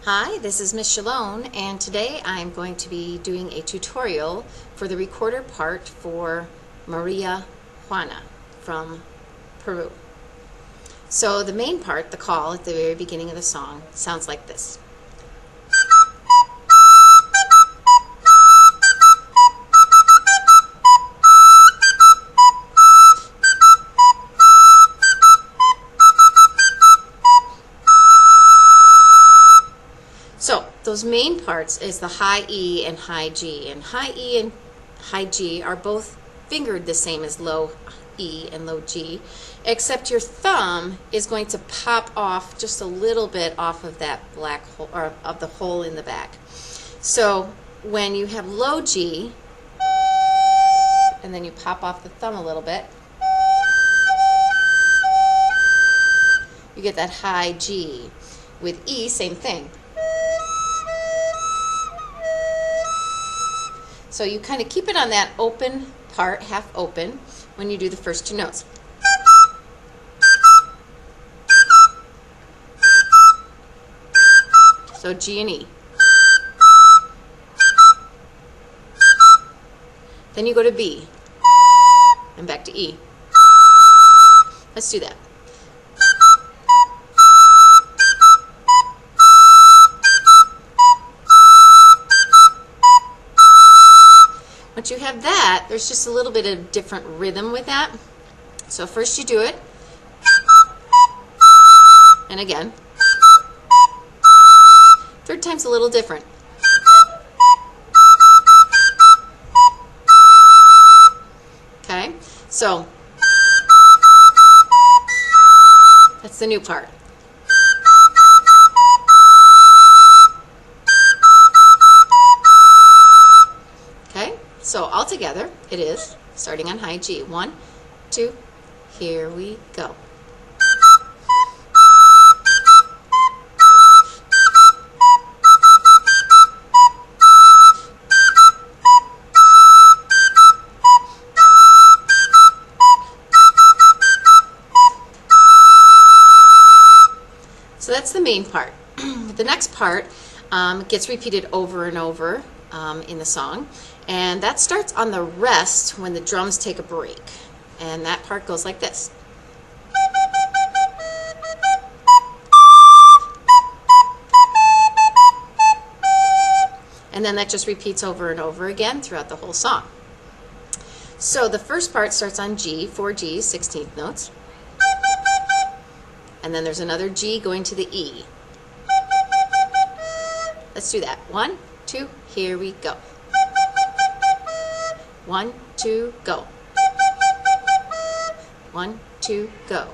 Hi, this is Miss Chalone, and today I'm going to be doing a tutorial for the recorder part for Maria Juana from Peru. So the main part, the call at the very beginning of the song, sounds like this. So those main parts is the high E and high G, and high E and high G are both fingered the same as low E and low G, except your thumb is going to pop off just a little bit off of that black hole, or of the hole in the back. So when you have low G, and then you pop off the thumb a little bit, you get that high G. With E, same thing. So you kind of keep it on that open part, half open, when you do the first two notes. So G and E. Then you go to B, and back to E. Let's do that. Once you have that, there's just a little bit of different rhythm with that. So first you do it, and again. Third time's a little different. Okay, so that's the new part. So all together, it is, starting on high G. 1, 2, here we go. So that's the main part. The next part gets repeated over and over in the song, and that starts on the rest when the drums take a break, and that part goes like this. And then that just repeats over and over again throughout the whole song. So the first part starts on G, 4 G's, 16th notes, and then there's another G going to the E. Let's do that. 1, 2, here we go. 1, 2, go. 1, 2, go.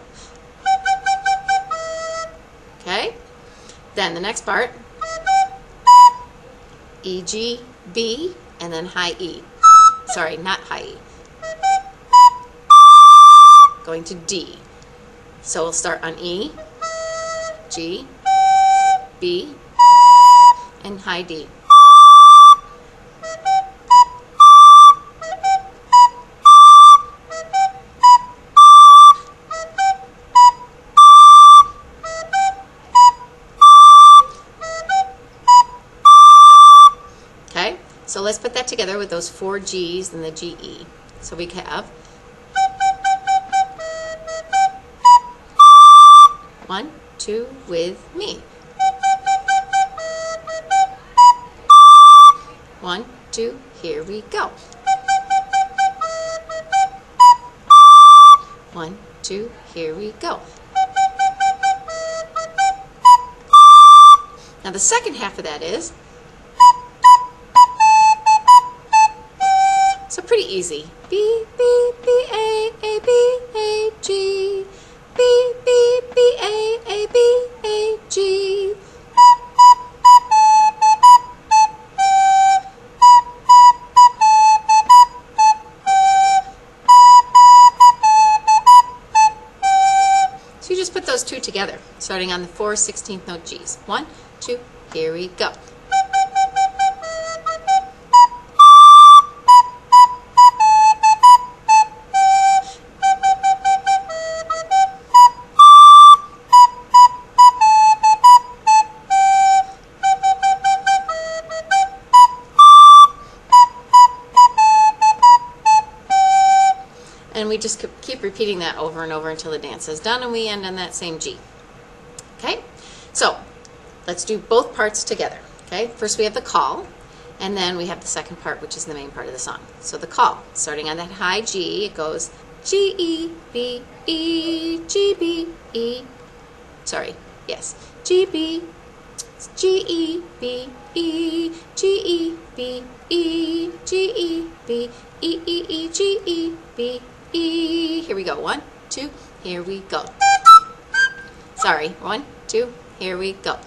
Okay? Then the next part, E, G, B, and then high E. Sorry, not high E. Going to D. So we'll start on E, G, B, and high D. So let's put that together with those 4 G's and the GE. So we have 1, 2 with me. 1, 2, here we go. 1, 2, here we go. Now the second half of that is, so pretty easy. B, B, B, A, B, A, G. B, B, B, A, B, A, G. So you just put those two together, starting on the 4 16th note G's. 1, 2, here we go. And we just keep repeating that over and over until the dance is done and we end on that same G. Okay? So, let's do both parts together. Okay? First we have the call, and then we have the second part, which is the main part of the song. So the call, starting on that high G, it goes G, E, B, E, G, B, E. Sorry, yes. G, B, G, E, B, E, G, E, B, E, G, E, B, E, E, E, G, E, B, E. Here we go. 1, 2, here we go. Sorry, 1, 2, here we go.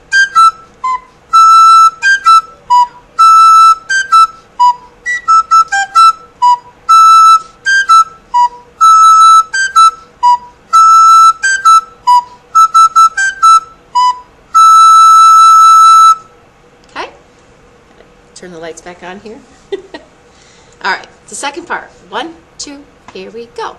Turn the lights back on here. All right, the second part. 1, 2, here we go.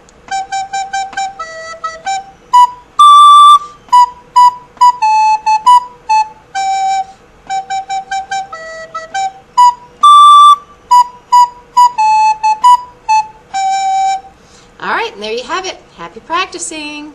All right, and there you have it. Happy practicing.